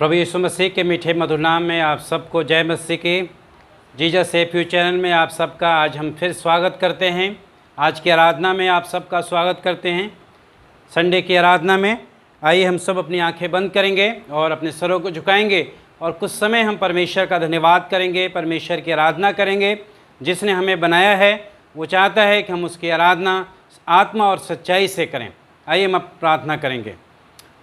प्रभु यीशु मसीह के मीठे मधुर नाम में आप सबको जय मसीह की। जीसस सेव यू चैनल में आप सबका आज हम फिर स्वागत करते हैं। आज की आराधना में आप सबका स्वागत करते हैं। संडे की आराधना में आइए हम सब अपनी आंखें बंद करेंगे और अपने सरों को झुकाएंगे और कुछ समय हम परमेश्वर का धन्यवाद करेंगे, परमेश्वर की आराधना करेंगे। जिसने हमें बनाया है वो चाहता है कि हम उसकी आराधना आत्मा और सच्चाई से करें। आइए हम प्रार्थना करेंगे।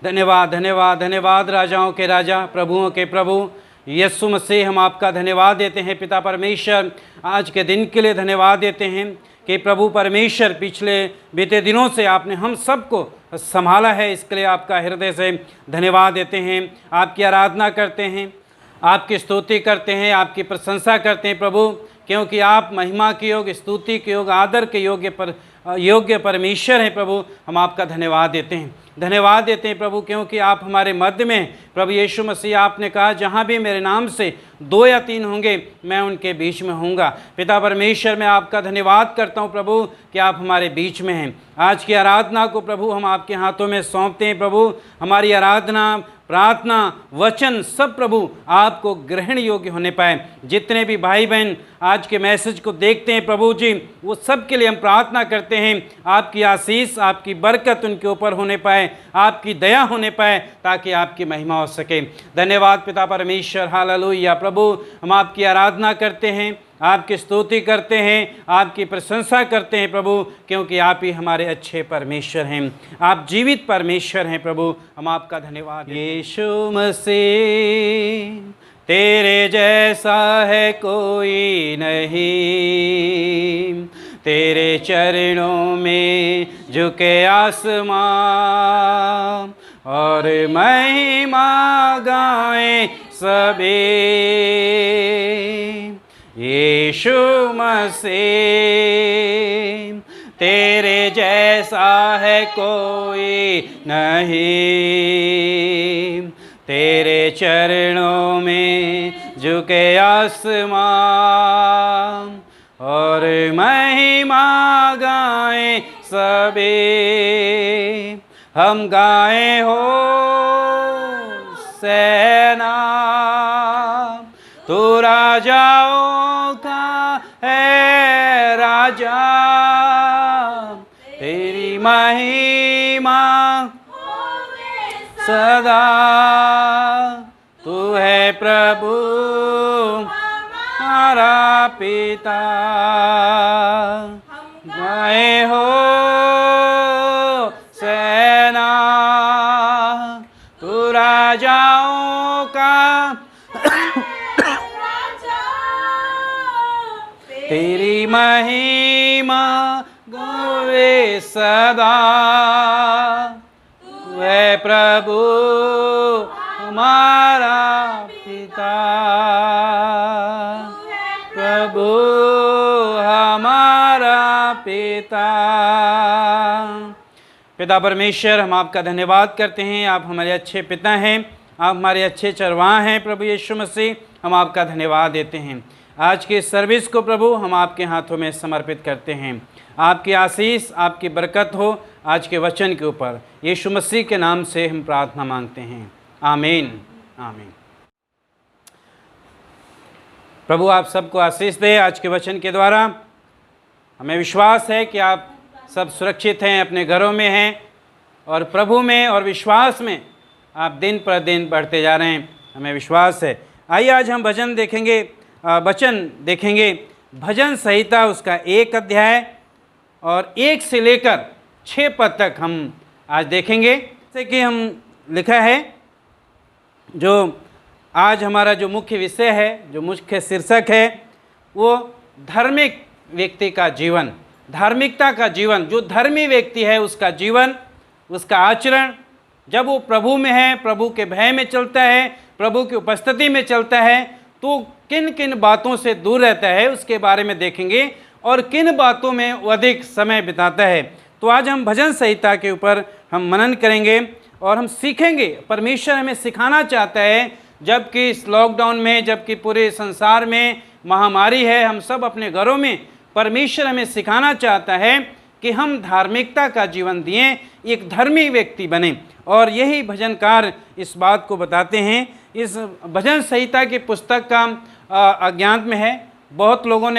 धन्यवाद धन्यवाद धन्यवाद राजाओं के राजा, प्रभुओं के प्रभु यीशु मसीह, हम आपका धन्यवाद देते हैं पिता परमेश्वर। आज के दिन के लिए धन्यवाद देते हैं कि प्रभु परमेश्वर पिछले बीते दिनों से आपने हम सबको संभाला है। इसके लिए आपका हृदय से धन्यवाद देते हैं। आपकी आराधना करते हैं, आपकी स्तुति करते हैं, आपकी प्रशंसा करते हैं प्रभु, क्योंकि आप महिमा के योग्य, स्तुति के योग्य, आदर के योग्य परमेश्वर हैं प्रभु। हम आपका धन्यवाद देते हैं, धन्यवाद देते हैं प्रभु, क्योंकि आप हमारे मध्य में हैं। प्रभु यीशु मसीह, आपने कहा जहाँ भी मेरे नाम से 2 या 3 होंगे मैं उनके बीच में होऊंगा। पिता परमेश्वर, मैं आपका धन्यवाद करता हूँ प्रभु कि आप हमारे बीच में हैं। आज की आराधना को प्रभु हम आपके हाथों में सौंपते हैं प्रभु। हमारी आराधना, प्रार्थना, वचन सब प्रभु आपको ग्रहण योग्य होने पाए। जितने भी भाई बहन आज के मैसेज को देखते हैं प्रभु जी, वो सब के लिए हम प्रार्थना करते हैं आपकी आशीष, आपकी बरकत उनके ऊपर होने पाए, आपकी दया होने पाए, ताकि आपकी महिमा हो सके। धन्यवाद पिता परमेश्वर, हालेलुया प्रभु। हम आपकी आराधना करते हैं, आपकी स्तुति करते हैं, आपकी प्रशंसा करते हैं प्रभु, क्योंकि आप ही हमारे अच्छे परमेश्वर हैं, आप जीवित परमेश्वर हैं प्रभु। हम आपका धन्यवाद। यीशु मसीह, तेरे जैसा है कोई नहीं, तेरे चरणों में झुके आसमां और महिमा गाएं सभी। यीशु मसीह, तेरे जैसा है कोई नहीं, तेरे चरणों में झुके आसमां और महिमा गाएं सभी। हम गाएं हो सेना, तू राजाओं का है राजा, तेरी महिमा सदा। तू है प्रभु हमारा पिता, गाए हो सेना, तू राजाओं का तेरी महिमा गावे सदा। तू है प्रभु हमारा पिता, प्रभु हमारा पिता। पिता परमेश्वर, हम आपका धन्यवाद करते हैं। आप हमारे अच्छे पिता हैं, आप हमारे अच्छे चरवाह हैं प्रभु यीशु मसीह। हम आपका धन्यवाद देते हैं। आज की सर्विस को प्रभु हम आपके हाथों में समर्पित करते हैं। आपकी आशीष, आपकी बरकत हो आज के वचन के ऊपर। यीशु मसीह के नाम से हम प्रार्थना मांगते हैं, आमीन आमीन। प्रभु आप सबको आशीष दे। आज के वचन के द्वारा हमें विश्वास है कि आप सब सुरक्षित हैं, अपने घरों में हैं और प्रभु में और विश्वास में आप दिन पर दिन बढ़ते जा रहे हैं, हमें विश्वास है। आइए आज हम वचन देखेंगे भजन संहिता उसका 1 अध्याय और 1 से लेकर 6 पद तक हम आज देखेंगे। जैसे कि हम लिखा है, जो आज हमारा जो मुख्य विषय है, जो मुख्य शीर्षक है, वो धार्मिक व्यक्ति का जीवन, धार्मिकता का जीवन। जो धर्मी व्यक्ति है उसका जीवन, उसका आचरण, जब वो प्रभु में है, प्रभु के भय में चलता है, प्रभु की उपस्थिति में चलता है, तो किन किन बातों से दूर रहता है उसके बारे में देखेंगे और किन बातों में वो अधिक समय बिताता है। तो आज हम भजन संहिता के ऊपर हम मनन करेंगे और हम सीखेंगे। परमेश्वर हमें सिखाना चाहता है, जबकि इस लॉकडाउन में, जबकि पूरे संसार में महामारी है, हम सब अपने घरों में, परमेश्वर हमें सिखाना चाहता है कि हम धार्मिकता का जीवन दिएं, एक धर्मी व्यक्ति बने। और यही भजनकार इस बात को बताते हैं इस भजन संहिता की पुस्तक का अज्ञात में है। बहुत लोगों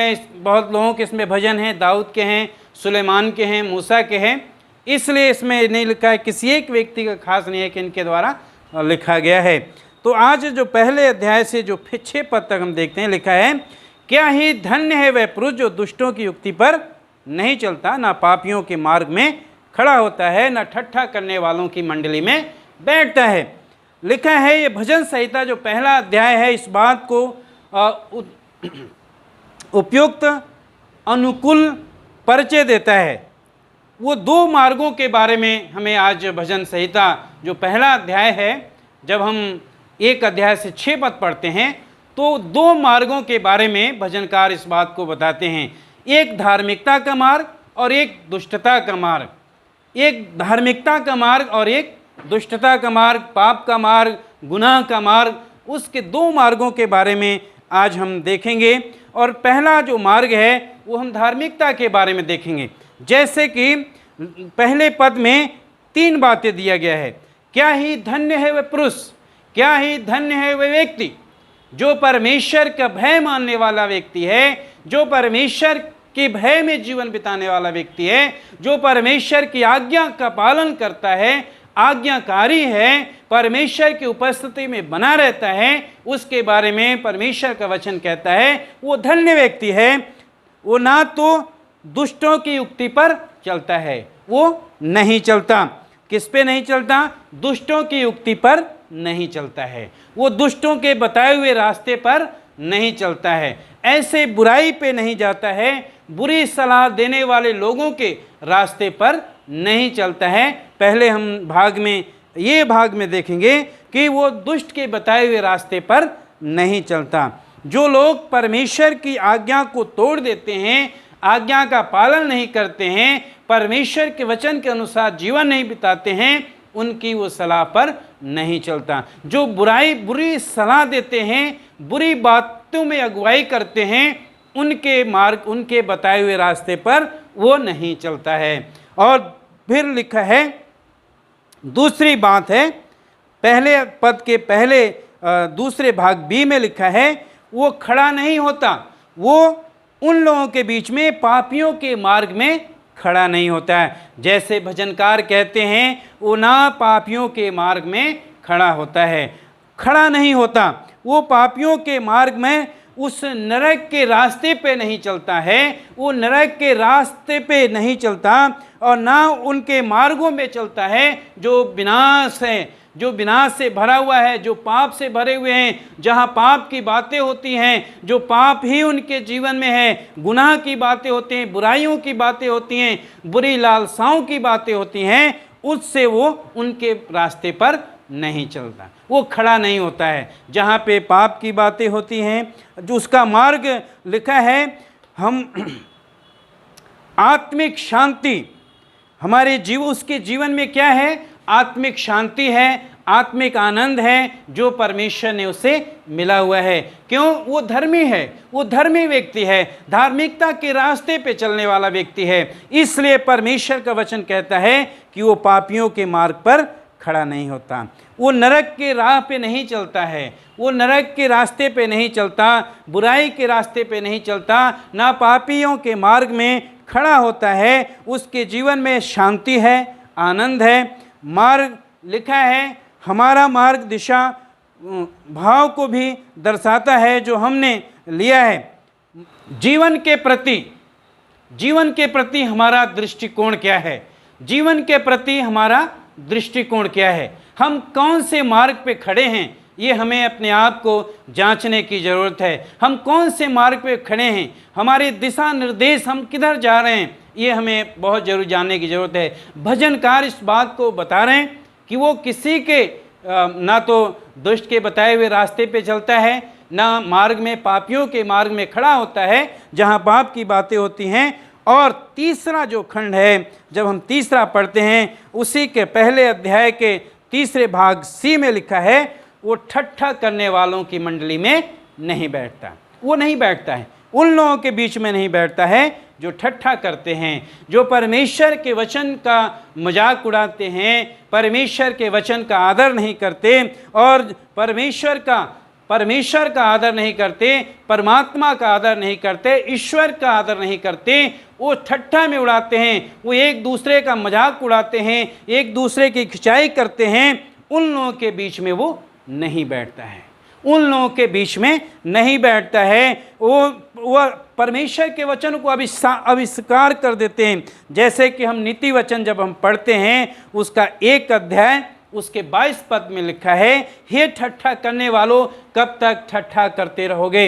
के इसमें भजन हैं, दाऊद के हैं, सुलेमान के हैं, मूसा के हैं, इसलिए इसमें नहीं लिखा है, किसी एक व्यक्ति का खास नहीं है कि इनके द्वारा लिखा गया है। तो आज जो पहले अध्याय से जो 6 पद तक हम देखते हैं, लिखा है, क्या ही धन्य है वह पुरुष जो दुष्टों की युक्ति पर नहीं चलता, ना पापियों के मार्ग में खड़ा होता है, ना ठट्ठा करने वालों की मंडली में बैठता है। लिखा है ये भजन संहिता जो पहला अध्याय है, इस बात को उपयुक्त अनुकूल परिचय देता है। वो 2 मार्गों के बारे में हमें आज भजन संहिता जो पहला अध्याय है, जब हम 1 अध्याय से 6 पद पढ़ते हैं तो 2 मार्गों के बारे में भजनकार इस बात को बताते हैं, एक धार्मिकता का मार्ग और एक दुष्टता का मार्ग। एक धार्मिकता का मार्ग और एक दुष्टता का मार्ग, पाप का मार्ग, गुनाह का मार्ग, उसके 2 मार्गों के बारे में आज हम देखेंगे। और पहला जो मार्ग है वो हम धार्मिकता के बारे में देखेंगे। जैसे कि पहले पद में 3 बातें दिया गया है, क्या ही धन्य है वह पुरुष, क्या ही धन्य है वह व्यक्ति जो परमेश्वर का भय मानने वाला व्यक्ति है, जो परमेश्वर के भय में जीवन बिताने वाला व्यक्ति है, जो परमेश्वर की आज्ञा का पालन करता है, आज्ञाकारी है, परमेश्वर की उपस्थिति में बना रहता है, उसके बारे में परमेश्वर का वचन कहता है वो धन्य व्यक्ति है। वो ना तो दुष्टों की युक्ति पर चलता है, वो नहीं चलता। किस पे नहीं चलता? दुष्टों की युक्ति पर नहीं चलता है, वो दुष्टों के बताए हुए रास्ते पर नहीं चलता है, ऐसे बुराई पे नहीं जाता है, बुरी सलाह देने वाले लोगों के रास्ते पर नहीं चलता है। पहले हम ये भाग में देखेंगे कि वो दुष्ट के बताए हुए रास्ते पर नहीं चलता। जो लोग परमेश्वर की आज्ञा को तोड़ देते हैं, आज्ञा का पालन नहीं करते हैं, परमेश्वर के वचन के अनुसार जीवन नहीं बिताते हैं, उनकी वो सलाह पर नहीं चलता। जो बुरी सलाह देते हैं, बुरी बातों में अगुवाई करते हैं, उनके मार्ग, उनके बताए हुए रास्ते पर वो नहीं चलता है। और फिर लिखा है, दूसरी बात है, पहले पद के पहले दूसरे भाग बी में लिखा है, वो खड़ा नहीं होता, वो उन लोगों के बीच में, पापियों के मार्ग में खड़ा नहीं होता है। जैसे भजनकार कहते हैं, वो ना पापियों के मार्ग में खड़ा होता है, खड़ा नहीं होता, वो पापियों के मार्ग में, उस नरक के रास्ते पे नहीं चलता है, वो नरक के रास्ते पे नहीं चलता और ना उनके मार्गों में चलता है जो विनाश है, जो विनाश से भरा हुआ है, जो पाप से भरे हुए हैं, जहाँ पाप की बातें होती हैं, जो पाप ही उनके जीवन में है, गुनाह की बातें होती हैं, बुराइयों की बातें होती हैं, बुरी लालसाओं की बातें होती हैं, उससे वो उनके रास्ते पर नहीं चलता, वो खड़ा नहीं होता है। जहाँ पे पाप की बातें होती हैं, जो उसका मार्ग लिखा है, हम आत्मिक शांति, हमारे उसके जीवन में क्या है? आत्मिक शांति है, आत्मिक आनंद है जो परमेश्वर ने उसे मिला हुआ है। क्यों? वो धर्मी है, वो धर्मी व्यक्ति है, धार्मिकता के रास्ते पे चलने वाला व्यक्ति है। इसलिए परमेश्वर का वचन कहता है कि वो पापियों के मार्ग पर खड़ा नहीं होता, वो नरक के राह पे नहीं चलता है, वो नरक के रास्ते पे नहीं चलता, बुराई के रास्ते पे नहीं चलता, ना पापियों के मार्ग में खड़ा होता है। उसके जीवन में शांति है, आनंद है। मार्ग लिखा है, हमारा मार्ग दिशा भाव को भी दर्शाता है जो हमने लिया है। जीवन के प्रति हमारा दृष्टिकोण क्या है? जीवन के प्रति हमारा दृष्टिकोण क्या है? हम कौन से मार्ग पे खड़े हैं, ये हमें अपने आप को जांचने की ज़रूरत है। हम कौन से मार्ग पे खड़े हैं, हमारे दिशा निर्देश, हम किधर जा रहे हैं, ये हमें बहुत जरूर जानने की ज़रूरत है। भजनकार इस बात को बता रहे हैं कि वो किसी के ना तो दुष्ट के बताए हुए रास्ते पे चलता है, ना मार्ग में, पापियों के मार्ग में खड़ा होता है जहाँ पाप की बातें होती हैं। और तीसरा जो खंड है, जब हम तीसरा पढ़ते हैं, उसी के पहले अध्याय के तीसरे भाग सी में लिखा है, वो ठट्ठा करने वालों की मंडली में नहीं बैठता, वो नहीं बैठता है। उन लोगों के बीच में नहीं बैठता है जो ठट्ठा करते हैं, जो परमेश्वर के वचन का मजाक उड़ाते हैं, परमेश्वर के वचन का आदर नहीं करते और परमेश्वर का आदर नहीं करते, परमात्मा का आदर नहीं करते, ईश्वर का आदर नहीं करते। वो ठट्ठा में उड़ाते हैं, वो एक दूसरे का मजाक उड़ाते हैं, एक दूसरे की खिंचाई करते हैं। उन लोगों के बीच में वो नहीं बैठता है, उन लोगों के बीच में नहीं बैठता है। वो परमेश्वर के वचन को अविष्कार कर देते हैं। जैसे कि हम नीति वचन जब हम पढ़ते हैं, उसका 1 अध्याय उसके 22 पद में लिखा है, हे ठट्ठा करने वालों, कब तक ठट्ठा करते रहोगे?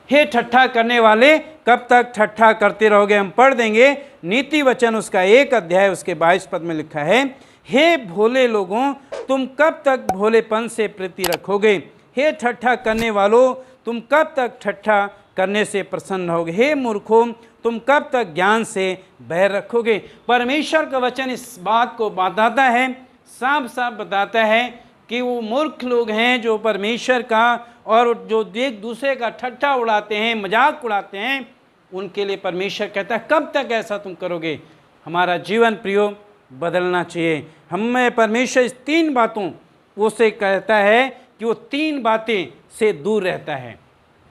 हे ठट्ठा करने वाले, कब तक ठट्ठा करते रहोगे? हम पढ़ देंगे नीति वचन उसका 1 अध्याय उसके 22 पद में लिखा है, हे भोले लोगों, तुम कब तक भोलेपन से प्रीति रखोगे? हे ठट्ठा करने वालों, तुम कब तक ठट्ठा करने से प्रसन्न रहोगे? हे मूर्खों, तुम कब तक ज्ञान से बैर रखोगे? परमेश्वर का वचन इस बात को बताता है, साफ साफ बताता है कि वो मूर्ख लोग हैं जो परमेश्वर का और जो एक दूसरे का ठट्ठा उड़ाते हैं, मजाक उड़ाते हैं। उनके लिए परमेश्वर कहता है, कब तक ऐसा तुम करोगे? हमारा जीवन प्रियो बदलना चाहिए। हमें परमेश्वर इस 3 बातों वो से कहता है कि वो 3 बातें से दूर रहता है।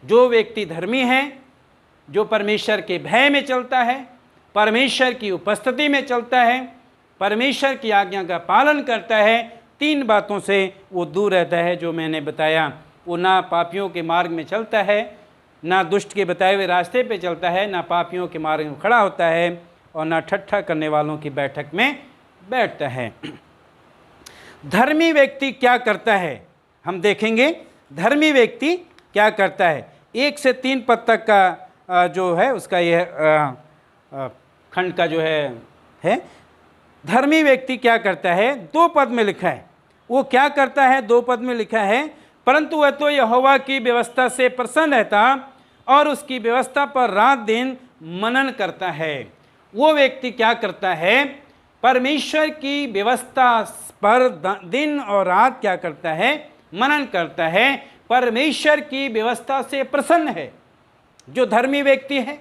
जो व्यक्ति धर्मी है, जो परमेश्वर के भय में चलता है, परमेश्वर की उपस्थिति में चलता है, परमेश्वर की आज्ञा का पालन करता है, 3 बातों से वो दूर रहता है जो मैंने बताया। वो ना पापियों के मार्ग में चलता है, ना दुष्ट के बताए हुए रास्ते पे चलता है, ना पापियों के मार्ग में खड़ा होता है और ना ठट्ठा करने वालों की बैठक में बैठता है। धर्मी व्यक्ति क्या करता है हम देखेंगे। धर्मी व्यक्ति क्या करता है, 1 से 3 पद तक का जो है उसका यह खंड का जो है धर्मी व्यक्ति क्या करता है। 2 पद में लिखा है, वो क्या करता है, 2 पद में लिखा है, परंतु वह तो यहोवा की व्यवस्था से प्रसन्न रहता और उसकी व्यवस्था पर रात दिन मनन करता है। वो व्यक्ति क्या करता है, परमेश्वर की व्यवस्था पर दिन और रात क्या करता है, मनन करता है, परमेश्वर की व्यवस्था से प्रसन्न है। जो धर्मी व्यक्ति है,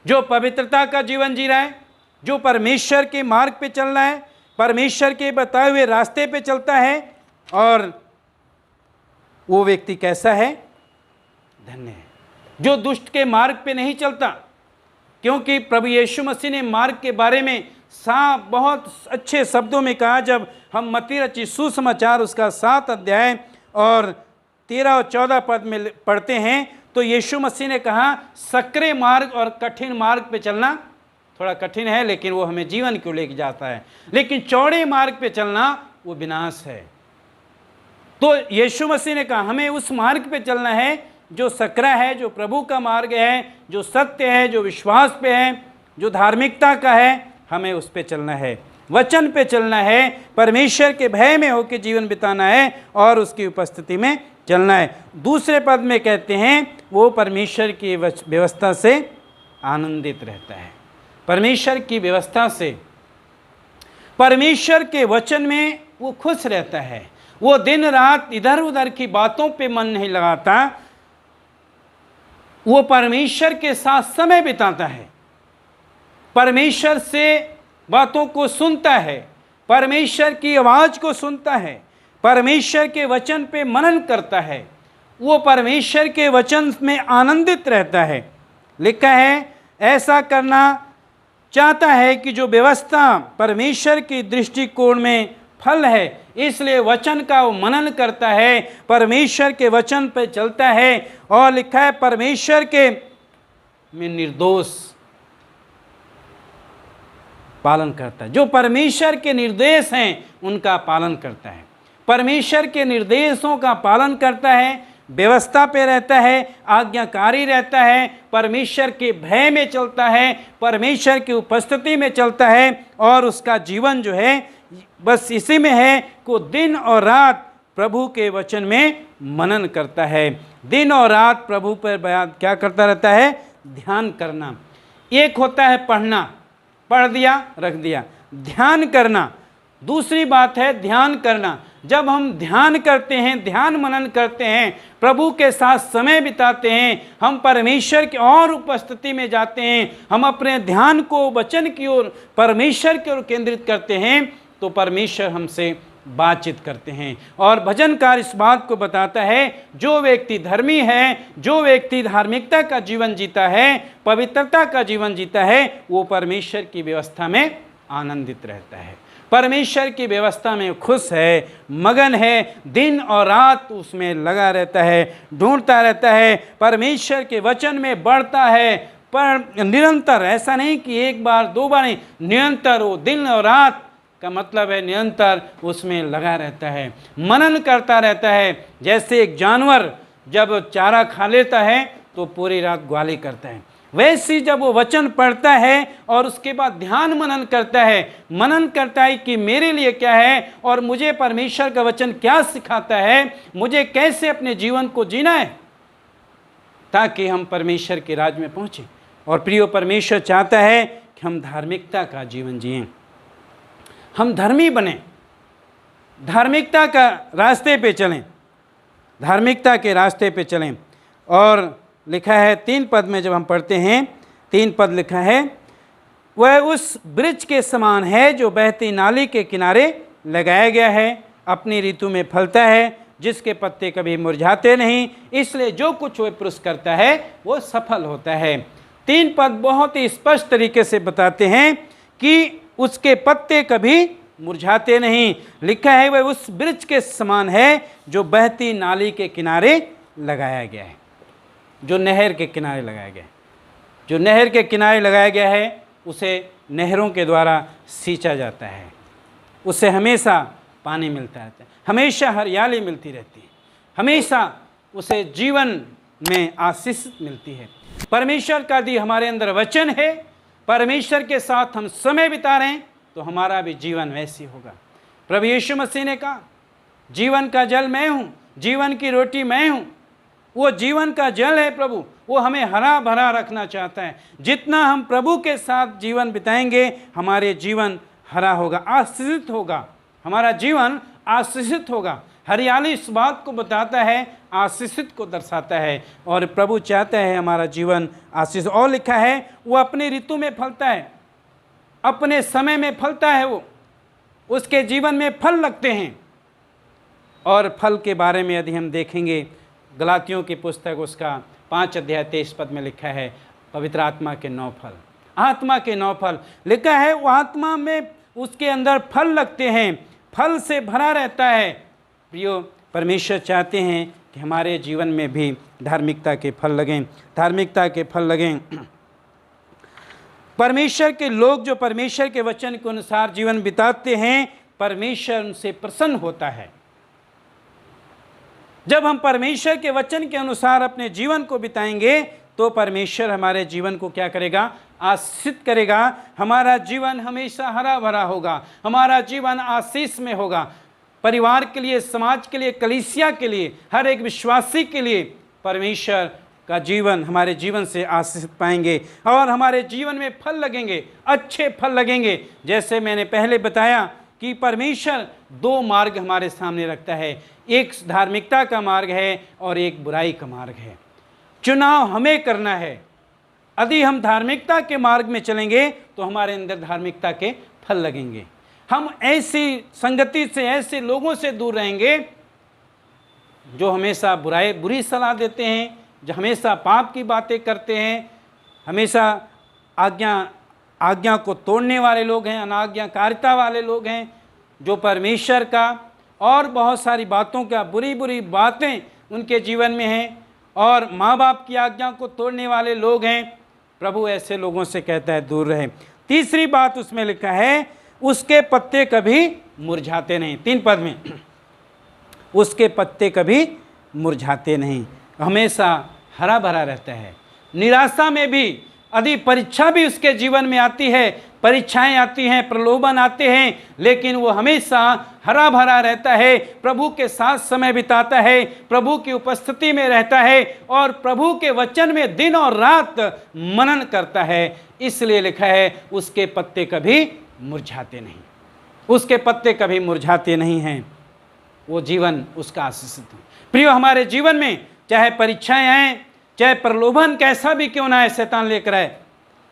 जो पवित्रता का जीवन जी रहा है, जो परमेश्वर के मार्ग पे चल रहा है, परमेश्वर के बताए हुए रास्ते पे चलता है, और वो व्यक्ति कैसा है, धन्य है। जो दुष्ट के मार्ग पे नहीं चलता, क्योंकि प्रभु यीशु मसीह ने मार्ग के बारे में साफ बहुत अच्छे शब्दों में कहा। जब हम मत्ती रचित सुसमाचार उसका 7 अध्याय और 13 और 14 पद में पढ़ते हैं, तो यीशु मसीह ने कहा, सकरे मार्ग और कठिन मार्ग पे चलना थोड़ा कठिन है, लेकिन वो हमें जीवन को लेके जाता है, लेकिन चौड़े मार्ग पे चलना वो विनाश है। तो यीशु मसीह ने कहा हमें उस मार्ग पे चलना है जो सकरा है, जो प्रभु का मार्ग है, जो सत्य है, जो विश्वास पे है, जो धार्मिकता का है, हमें उस पे चलना है, वचन पे चलना है, परमेश्वर के भय में होकर जीवन बिताना है और उसकी उपस्थिति में चलना है। दूसरे पद में कहते हैं वो परमेश्वर की व्यवस्था से आनंदित रहता है। परमेश्वर की व्यवस्था से, परमेश्वर के वचन में वो खुश रहता है। वो दिन रात इधर उधर की बातों पे मन नहीं लगाता, वो परमेश्वर के साथ समय बिताता है, परमेश्वर से बातों को सुनता है, परमेश्वर की आवाज़ को सुनता है, परमेश्वर के वचन पे मनन करता है, वो परमेश्वर के वचन में आनंदित रहता है। लिखा है ऐसा करना चाहता है कि जो व्यवस्था परमेश्वर की दृष्टिकोण में फल है, इसलिए वचन का वो मनन करता है, परमेश्वर के वचन पे चलता है। और लिखा है परमेश्वर के में निर्दोष पालन करता है। जो परमेश्वर के निर्देश हैं उनका पालन करता है, परमेश्वर के निर्देशों का पालन करता है, व्यवस्था पे रहता है, आज्ञाकारी रहता है, परमेश्वर के भय में चलता है, परमेश्वर की उपस्थिति में चलता है, और उसका जीवन जो है बस इसी में है कि दिन और रात प्रभु के वचन में मनन करता है। दिन और रात प्रभु पर बयान क्या करता रहता है, ध्यान करना। एक होता है पढ़ना, पढ़ दिया रख दिया, ध्यान करना दूसरी बात है ध्यान करना। जब हम ध्यान करते हैं, ध्यान मनन करते हैं, प्रभु के साथ समय बिताते हैं, हम परमेश्वर की और उपस्थिति में जाते हैं, हम अपने ध्यान को वचन की ओर, परमेश्वर की ओर केंद्रित करते हैं, तो परमेश्वर हमसे बातचीत करते हैं। और भजनकार इस बात को बताता है, जो व्यक्ति धर्मी है, जो व्यक्ति धार्मिकता का जीवन जीता है, पवित्रता का जीवन जीता है, वो परमेश्वर की व्यवस्था में आनंदित रहता है, परमेश्वर की व्यवस्था में खुश है, मगन है, दिन और रात उसमें लगा रहता है, ढूंढता रहता है, परमेश्वर के वचन में बढ़ता है, पर निरंतर, ऐसा नहीं कि एक बार दो बार नहीं, निरंतर वो दिन और रात का मतलब है निरंतर उसमें लगा रहता है, मनन करता रहता है। जैसे एक जानवर जब चारा खा लेता है तो पूरी रात ग्वाली करता है, वैसे जब वो वचन पढ़ता है और उसके बाद ध्यान मनन करता है कि मेरे लिए क्या है और मुझे परमेश्वर का वचन क्या सिखाता है, मुझे कैसे अपने जीवन को जीना है, ताकि हम परमेश्वर के राज में पहुँचें। और प्रियो, परमेश्वर चाहता है कि हम धार्मिकता का जीवन जिएं, हम धर्मी बने, धार्मिकता का रास्ते पे चलें, धार्मिकता के रास्ते पे चलें। और लिखा है 3 पद में, जब हम पढ़ते हैं 3 पद लिखा है, वह उस वृक्ष के समान है जो बहती नाली के किनारे लगाया गया है, अपनी ऋतु में फलता है, जिसके पत्ते कभी मुरझाते नहीं, इसलिए जो कुछ वह पुरुष करता है वो सफल होता है। 3 पद बहुत ही स्पष्ट तरीके से बताते हैं कि उसके पत्ते कभी मुरझाते नहीं। लिखा है वह उस वृक्ष के समान है जो बहती नाली के किनारे लगाया गया है, जो नहर के किनारे लगाया गया है, जो नहर के किनारे लगाया गया है, उसे नहरों के द्वारा सींचा जाता है, उसे हमेशा पानी मिलता रहता है, हमेशा हरियाली मिलती रहती है, हमेशा उसे जीवन में आशीष मिलती है। परमेश्वर का दी हमारे अंदर वचन है, परमेश्वर के साथ हम समय बिता रहे हैं, तो हमारा भी जीवन वैसी होगा। प्रभु यीशु मसीह ने कहा, जीवन का जल मैं हूँ, जीवन की रोटी मैं हूँ। वो जीवन का जल है प्रभु, वो हमें हरा भरा रखना चाहता है। जितना हम प्रभु के साथ जीवन बिताएंगे, हमारे जीवन हरा होगा, आशीषित होगा, हमारा जीवन आशीषित होगा। हरियाली इस बात को बताता है, आशीषित को दर्शाता है, और प्रभु चाहता है हमारा जीवन आशीष। और लिखा है वो अपनी ऋतु में फलता है, अपने समय में फलता है, वो उसके जीवन में फल लगते हैं। और फल के बारे में यदि हम देखेंगे, गलातियों की पुस्तक उसका 5 अध्याय 23 पद में लिखा है, पवित्र आत्मा के 9 फल, आत्मा के 9 फल लिखा है। वो आत्मा में उसके अंदर फल लगते हैं, फल से भरा रहता है। प्रियो, परमेश्वर चाहते हैं कि हमारे जीवन में भी धार्मिकता के फल लगें, धार्मिकता के फल लगें। परमेश्वर के लोग जो परमेश्वर के वचन के अनुसार जीवन बिताते हैं, परमेश्वर उनसे प्रसन्न होता है। जब हम परमेश्वर के वचन के अनुसार अपने जीवन को बिताएंगे, तो परमेश्वर हमारे जीवन को क्या करेगा? आशीषित करेगा। हमारा जीवन हमेशा हरा भरा होगा, हमारा जीवन आशीष में होगा। परिवार के लिए, समाज के लिए, कलीसिया के लिए, हर एक विश्वासी के लिए परमेश्वर का जीवन, हमारे जीवन से आशीष पाएंगे और हमारे जीवन में फल लगेंगे, अच्छे फल लगेंगे। जैसे मैंने पहले बताया कि परमेश्वर 2 मार्ग हमारे सामने रखता है, एक धार्मिकता का मार्ग है और एक बुराई का मार्ग है। चुनाव हमें करना है। यदि हम धार्मिकता के मार्ग में चलेंगे तो हमारे अंदर धार्मिकता के फल लगेंगे। हम ऐसी संगति से, ऐसे लोगों से दूर रहेंगे जो हमेशा बुरी सलाह देते हैं, जो हमेशा पाप की बातें करते हैं, हमेशा आज्ञा को तोड़ने वाले लोग हैं, अनाज्ञाकारिता वाले लोग हैं, जो परमेश्वर का और बहुत सारी बातों का, बुरी बुरी बातें उनके जीवन में हैं, और माँ बाप की आज्ञा को तोड़ने वाले लोग हैं। प्रभु ऐसे लोगों से कहता है दूर रहे। तीसरी बात उसमें लिखा है, उसके पत्ते कभी मुरझाते नहीं। 3 पद में, उसके पत्ते कभी मुरझाते नहीं, हमेशा हरा भरा रहता है। निराशा में भी, यदि परीक्षा भी उसके जीवन में आती है, परीक्षाएं आती हैं, प्रलोभन आते हैं, लेकिन वो हमेशा हरा भरा रहता है, प्रभु के साथ समय बिताता है, प्रभु की उपस्थिति में रहता है और प्रभु के वचन में दिन और रात मनन करता है। इसलिए लिखा है उसके पत्ते कभी मुरझाते नहीं, उसके पत्ते कभी मुरझाते नहीं हैं। वो जीवन उसका आशीषित है। प्रियो, हमारे जीवन में चाहे परीक्षाएं आए, चाहे प्रलोभन कैसा भी क्यों ना आए, शैतान लेकर आए,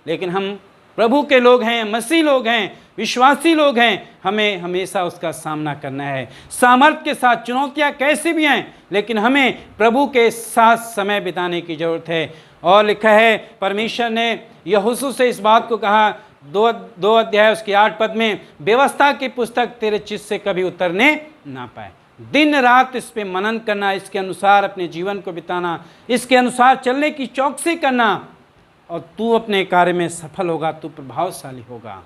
लेकिन हम प्रभु के लोग हैं, मसीह लोग हैं, विश्वासी लोग हैं, हमें हमेशा उसका सामना करना है सामर्थ्य के साथ। चुनौतियां कैसी भी आएं, लेकिन हमें प्रभु के साथ समय बिताने की जरूरत है। और लिखा है, परमेश्वर ने यहोशू से इस बात को कहा, 2 अध्याय उसके 8 पद में, व्यवस्था की पुस्तक तेरे चित्त से कभी उतरने ना पाए। दिन रात इस पे मनन करना, इसके अनुसार अपने जीवन को बिताना, इसके अनुसार चलने की चौकसी करना, और तू अपने कार्य में सफल होगा, तू प्रभावशाली होगा।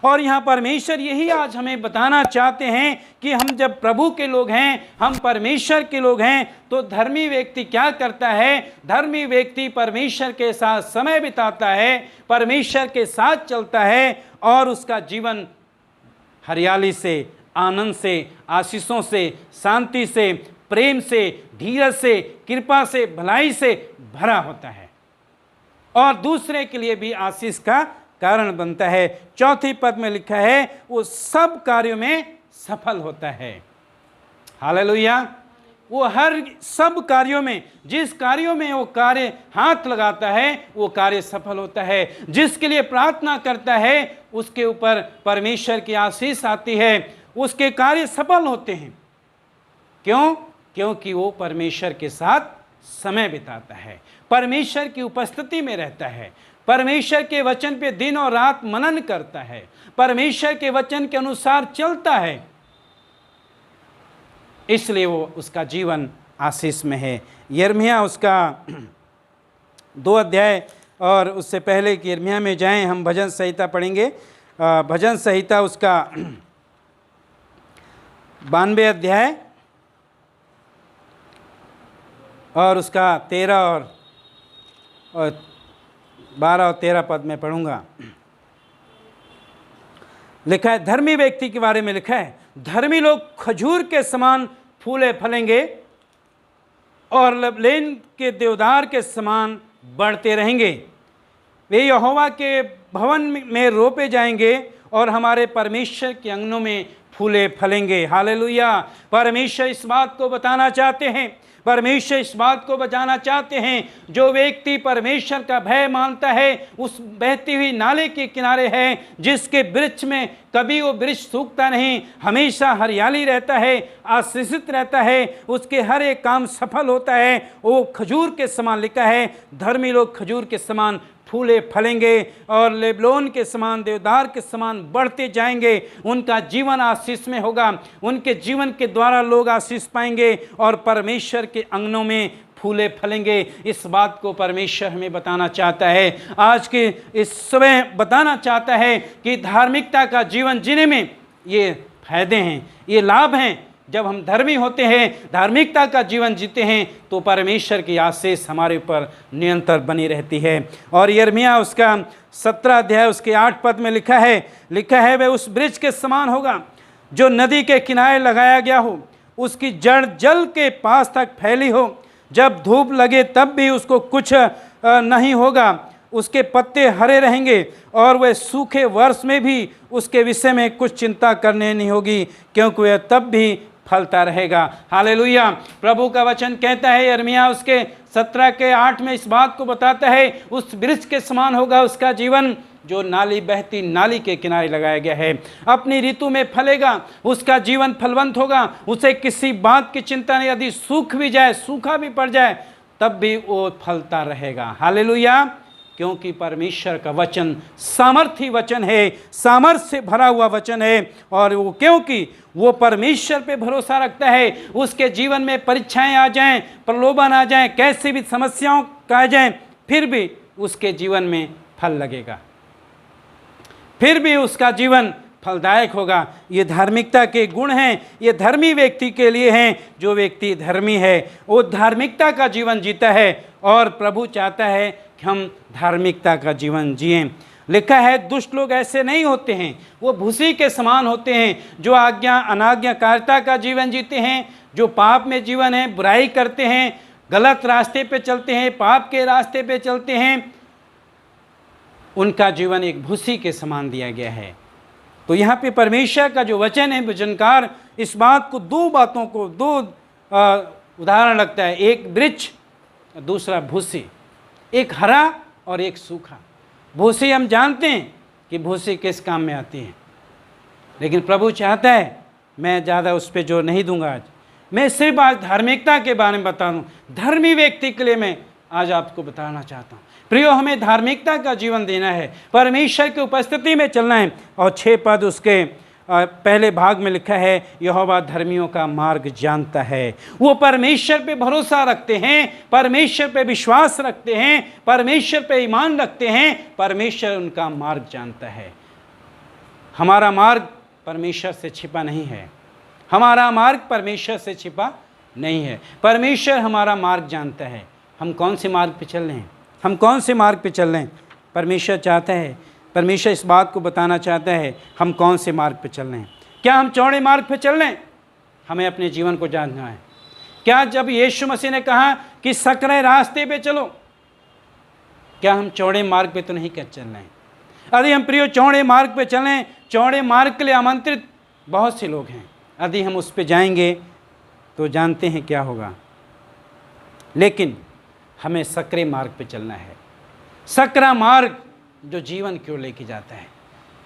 और यहाँ परमेश्वर यही आज हमें बताना चाहते हैं कि हम जब प्रभु के लोग हैं, हम परमेश्वर के लोग हैं, तो धर्मी व्यक्ति क्या करता है? धर्मी व्यक्ति परमेश्वर के साथ समय बिताता है, परमेश्वर के साथ चलता है, और उसका जीवन हरियाली से, आनंद से, आशीषों से, शांति से, प्रेम से, धीरज से, कृपा से, भलाई से भरा होता है, और दूसरे के लिए भी आशीष का कारण बनता है। 4 पद में लिखा है, वो सब कार्यों में सफल होता है। हालेलुया। वो हर सब कार्यों में, जिस कार्यों में वो कार्य हाथ लगाता है, वो कार्य सफल होता है। जिसके लिए प्रार्थना करता है, उसके ऊपर परमेश्वर की आशीष आती है, उसके कार्य सफल होते हैं। क्यों? क्योंकि वो परमेश्वर के साथ समय बिताता है, परमेश्वर की उपस्थिति में रहता है, परमेश्वर के वचन पे दिन और रात मनन करता है, परमेश्वर के वचन के अनुसार चलता है, इसलिए वो उसका जीवन आशीष में है। यिर्मयाह उसका 2 अध्याय, और उससे पहले कि यिर्मयाह में जाएं, हम भजन संहिता पढ़ेंगे। भजन संहिता उसका 92 अध्याय और उसका 13 और 12 और 13 पद में पढ़ूंगा। लिखा है, धर्मी व्यक्ति के बारे में लिखा है, धर्मी लोग खजूर के समान फूले फलेंगे और लबलेन के देवदार के समान बढ़ते रहेंगे। वे यहोवा के भवन में रोपे जाएंगे और हमारे परमेश्वर के आंगनों में फूले फलेंगे। हालेलुया। परमेश्वर इस बात को बताना चाहते हैं, परमेश्वर इस बात को बचाना चाहते हैं, जो व्यक्ति परमेश्वर का भय मानता है, उस बहती हुई नाले के किनारे है, जिसके वृक्ष में कभी वो वृक्ष सूखता नहीं, हमेशा हरियाली रहता है, आशीषित रहता है, उसके हर एक काम सफल होता है। वो खजूर के समान, लिखा है, धर्मी लोग खजूर के समान फूले फलेंगे और लेबलोन के समान, देवदार के समान बढ़ते जाएंगे। उनका जीवन आशीष में होगा, उनके जीवन के द्वारा लोग आशीष पाएंगे और परमेश्वर के आंगनों में फूले फलेंगे। इस बात को परमेश्वर हमें बताना चाहता है, आज के इस समय बताना चाहता है कि धार्मिकता का जीवन जीने में ये फायदे हैं, ये लाभ हैं। जब हम धर्मी होते हैं, धार्मिकता का जीवन जीते हैं, तो परमेश्वर की आशीष हमारे ऊपर निरंतर बनी रहती है। और यिर्मयाह उसका 17 अध्याय उसके 8 पद में लिखा है, वह उस वृक्ष के समान होगा जो नदी के किनारे लगाया गया हो, उसकी जड़ जल के पास तक फैली हो, जब धूप लगे तब भी उसको कुछ नहीं होगा, उसके पत्ते हरे रहेंगे और वह सूखे वर्ष में भी उसके विषय में कुछ चिंता करने नहीं होगी, क्योंकि वह तब भी फलता रहेगा। हालेलुया। प्रभु का वचन कहता है, यिर्मयाह उसके 17 के 8 में इस बात को बताता है, उस वृक्ष के समान होगा उसका जीवन जो नाली, बहती नाली के किनारे लगाया गया है। अपनी ऋतु में फलेगा, उसका जीवन फलवंत होगा, उसे किसी बात की चिंता नहीं। यदि सूख भी जाए, सूखा भी पड़ जाए, तब भी वो फलता रहेगा। हालेलुया। क्योंकि परमेश्वर का वचन सामर्थी वचन है, सामर्थ्य से भरा हुआ वचन है, और वो क्योंकि वो परमेश्वर पे भरोसा रखता है, उसके जीवन में परीक्षाएं आ जाएं, प्रलोभन आ जाएं, कैसी भी समस्याओं का आ जाएं, फिर भी उसके जीवन में फल लगेगा, फिर भी उसका जीवन फलदायक होगा। ये धार्मिकता के गुण हैं, ये धर्मी व्यक्ति के लिए हैं। जो व्यक्ति धर्मी है वो धार्मिकता का जीवन जीता है, और प्रभु चाहता है कि हम धार्मिकता का जीवन जिएं। लिखा है, दुष्ट लोग ऐसे नहीं होते हैं, वो भूसी के समान होते हैं, जो आज्ञा अनाज्ञाकारिता का जीवन जीते हैं, जो पाप में जीवन है, बुराई करते हैं, गलत रास्ते पे चलते हैं, पाप के रास्ते पे चलते हैं, उनका जीवन एक भूसी के समान दिया गया है। तो यहाँ पे परमेश्वर का जो वचन है, वचनकार इस बात को, दो बातों को, दो उदाहरण लगता है, एक वृक्ष, दूसरा भूसी, एक हरा और एक सूखा। भूसी हम जानते हैं कि भूसी किस काम में आती है, लेकिन प्रभु चाहता है, मैं ज़्यादा उस पर जोर नहीं दूंगा आज, मैं सिर्फ आज धार्मिकता के बारे में बता दूँ। धर्मी व्यक्ति के लिए मैं आज आपको बताना चाहता हूँ। प्रियो, हमें धार्मिकता का जीवन देना है, परमेश्वर की उपस्थिति में चलना है। और 6 पद उसके पहले भाग में लिखा है, यहोवा धर्मियों का मार्ग जानता है। वो परमेश्वर पे भरोसा रखते हैं, परमेश्वर पे विश्वास रखते हैं, परमेश्वर पे ईमान रखते हैं, परमेश्वर उनका मार्ग जानता है। हमारा मार्ग परमेश्वर से छिपा नहीं है, हमारा मार्ग परमेश्वर से छिपा नहीं है। परमेश्वर हमारा मार्ग जानता है, हम कौन से मार्ग पे चल रहे हैं, हम कौन से मार्ग पे चल रहे हैं। परमेश्वर चाहता है, परमेश्वर इस बात को बताना चाहता है, हम कौन से मार्ग पे चल रहे हैं। क्या हम चौड़े मार्ग पे चल रहे हैं? हमें अपने जीवन को जानना है। क्या जब यीशु मसीह ने कहा कि सकरे रास्ते पे चलो, क्या हम चौड़े मार्ग पे तो नहीं चल रहे हैं? यदि हम प्रियो चौड़े मार्ग पे चलें, चौड़े मार्ग के लिए आमंत्रित बहुत से लोग हैं, यदि हम उस पे जाएंगे तो जानते हैं क्या होगा। लेकिन हमें सकरे मार्ग पे चलना है। सकरा मार्ग जो जीवन की ओर लेके जाता है,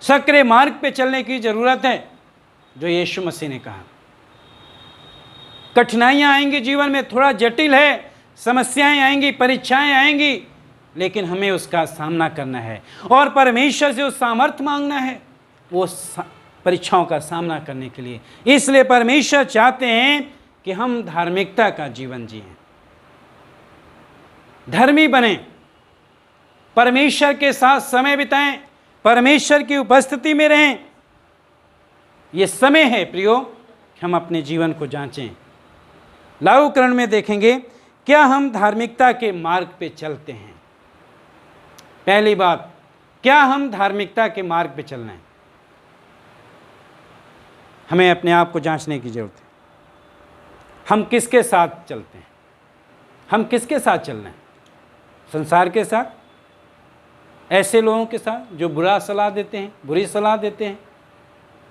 सकरे मार्ग पे चलने की ज़रूरत है, जो यीशु मसीह ने कहा। कठिनाइयाँ आएंगी जीवन में, थोड़ा जटिल है, समस्याएं आएंगी, परीक्षाएं आएंगी, लेकिन हमें उसका सामना करना है और परमेश्वर से उस सामर्थ्य मांगना है वो परीक्षाओं का सामना करने के लिए। इसलिए परमेश्वर चाहते हैं कि हम धार्मिकता का जीवन जिएं, धर्मी बने, परमेश्वर के साथ समय बिताएं, परमेश्वर की उपस्थिति में रहें। ये समय है प्रियो कि हम अपने जीवन को जांचें। लागूकरण में देखेंगे, क्या हम धार्मिकता के मार्ग पे चलते हैं? पहली बात, क्या हम धार्मिकता के मार्ग पे चल रहे हैं? हमें अपने आप को जांचने की जरूरत है। हम किसके साथ चलते हैं? हम किसके साथ चल रहे हैं? संसार के साथ, ऐसे लोगों के साथ जो बुरा सलाह देते हैं, बुरी सलाह देते हैं,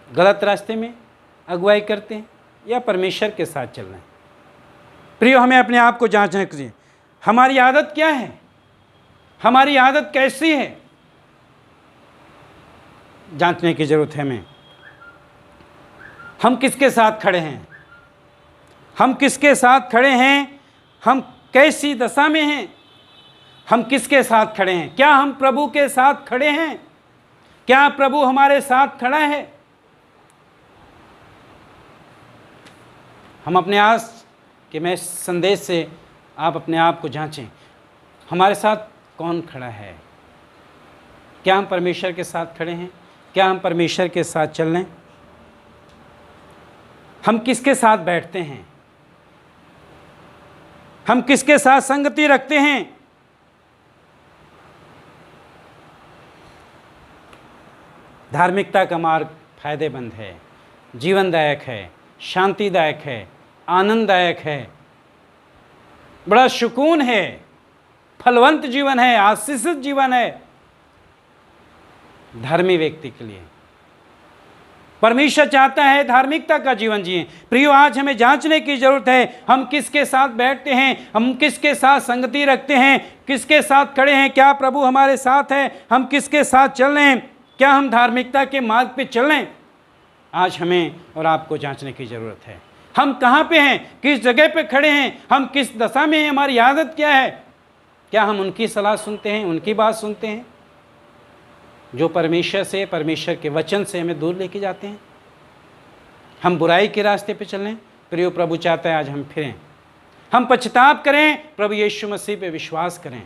गलत रास्ते में अगुवाई करते हैं, या परमेश्वर के साथ चल रहे हैं? प्रियो, हमें अपने आप को जांचना चाहिए। हमारी आदत क्या है? हमारी आदत कैसी है? जांचने की जरूरत है हमें। हम किसके साथ खड़े हैं? हम किसके साथ खड़े हैं? हम कैसी दशा में हैं? हम किसके साथ खड़े हैं? क्या हम प्रभु के साथ खड़े हैं? क्या प्रभु हमारे साथ खड़ा है? हम अपने आज के मैं संदेश से आप अपने आप को जांचें, हमारे साथ कौन खड़ा है? क्या हम परमेश्वर के साथ खड़े हैं? क्या हम परमेश्वर के साथ चल रहे हैं? हम किसके साथ बैठते हैं? हम किसके साथ संगति रखते हैं? धार्मिकता का मार्ग फायदेमंद है, जीवनदायक है, शांतिदायक है, आनंददायक है, बड़ा सुकून है, फलवंत जीवन है, आशीषित जीवन है धर्मी व्यक्ति के लिए। परमेश्वर चाहता है धार्मिकता का जीवन जिए। प्रियो, आज हमें जांचने की जरूरत है, हम किसके साथ बैठते हैं, हम किसके साथ संगति रखते हैं, किसके साथ खड़े हैं। क्या प्रभु हमारे साथ है? हम किसके साथ चल रहे हैं? क्या हम धार्मिकता के मार्ग पे चल रहे हैं? आज हमें और आपको जांचने की जरूरत है। हम कहाँ पे हैं? किस जगह पे खड़े हैं? हम किस दशा में हैं? हमारी आदत क्या है? क्या हम उनकी सलाह सुनते हैं, उनकी बात सुनते हैं जो परमेश्वर से, परमेश्वर के वचन से हमें दूर लेके जाते हैं? हम बुराई के रास्ते पे चल रहे हैं? प्रियो, प्रभु चाहता है आज हम फिरें, हम पश्चाताप करें, प्रभु यीशु मसीह पे विश्वास करें।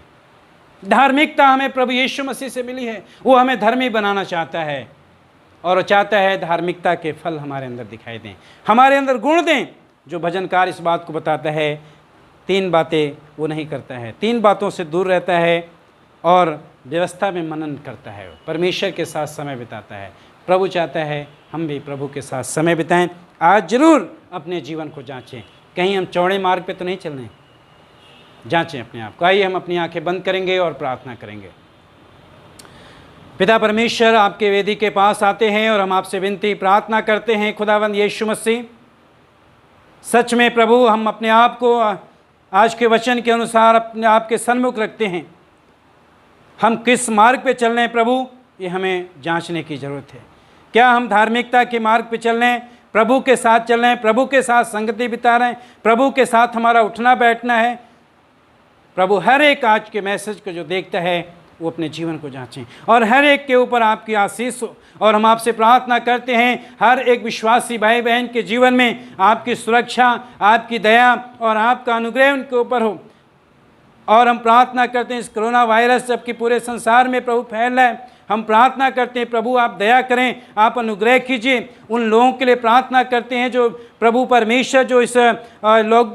धार्मिकता हमें प्रभु यीशु मसीह से मिली है, वो हमें धर्मी बनाना चाहता है और चाहता है धार्मिकता के फल हमारे अंदर दिखाई दें, हमारे अंदर गुण दें। जो भजनकार इस बात को बताता है, 3 बातें वो नहीं करता है, 3 बातों से दूर रहता है और व्यवस्था में मनन करता है, परमेश्वर के साथ समय बिताता है। प्रभु चाहता है हम भी प्रभु के साथ समय बिताएं। आज जरूर अपने जीवन को जांचें, कहीं हम चौड़े मार्ग पे तो नहीं चल रहे। जांचें अपने आप को। आइए हम अपनी आंखें बंद करेंगे और प्रार्थना करेंगे। पिता परमेश्वर, आपके वेदी के पास आते हैं और हम आपसे विनती प्रार्थना करते हैं, खुदावंद यीशु मसीह, सच में प्रभु हम अपने आप को आज के वचन के अनुसार अपने आप के सन्मुख रखते हैं। हम किस मार्ग पे चल रहे हैं प्रभु, ये हमें जांचने की ज़रूरत है। क्या हम धार्मिकता के मार्ग पे चल रहे हैं, प्रभु के साथ चल रहे हैं, प्रभु के साथ संगति बिता रहे हैं, प्रभु के साथ हमारा उठना बैठना है। प्रभु हर एक आज के मैसेज को जो देखता है वो अपने जीवन को जांचें और हर एक के ऊपर आपकी आशीष हो। और हम आपसे प्रार्थना करते हैं हर एक विश्वासी भाई बहन के जीवन में आपकी सुरक्षा, आपकी दया और आपका अनुग्रह उनके ऊपर हो। और हम प्रार्थना करते हैं इस कोरोना वायरस जबकि पूरे संसार में प्रभु फैल रहा है, हम प्रार्थना करते हैं प्रभु आप दया करें, आप अनुग्रह कीजिए। उन लोगों के लिए प्रार्थना करते हैं जो प्रभु परमेश्वर जो इस लोग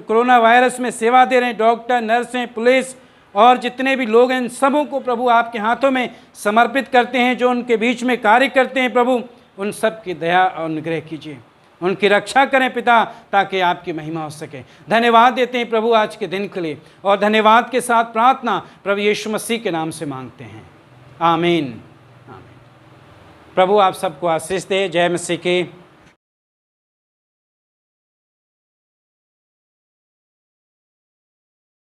कोरोना वायरस में सेवा दे रहे हैं, डॉक्टर, नर्स हैं, पुलिस और जितने भी लोग हैं, इन सबों को प्रभु आपके हाथों में समर्पित करते हैं। जो उनके बीच में कार्य करते हैं प्रभु, उन सब की दया और अनुग्रह कीजिए, उनकी रक्षा करें पिता, ताकि आपकी महिमा हो सके। धन्यवाद देते हैं प्रभु आज के दिन के लिए और धन्यवाद के साथ प्रार्थना प्रभु यीशु मसीह के नाम से मांगते हैं, आमीन। आमीन। प्रभु आप सबको आशीष दे। जय मसीह की।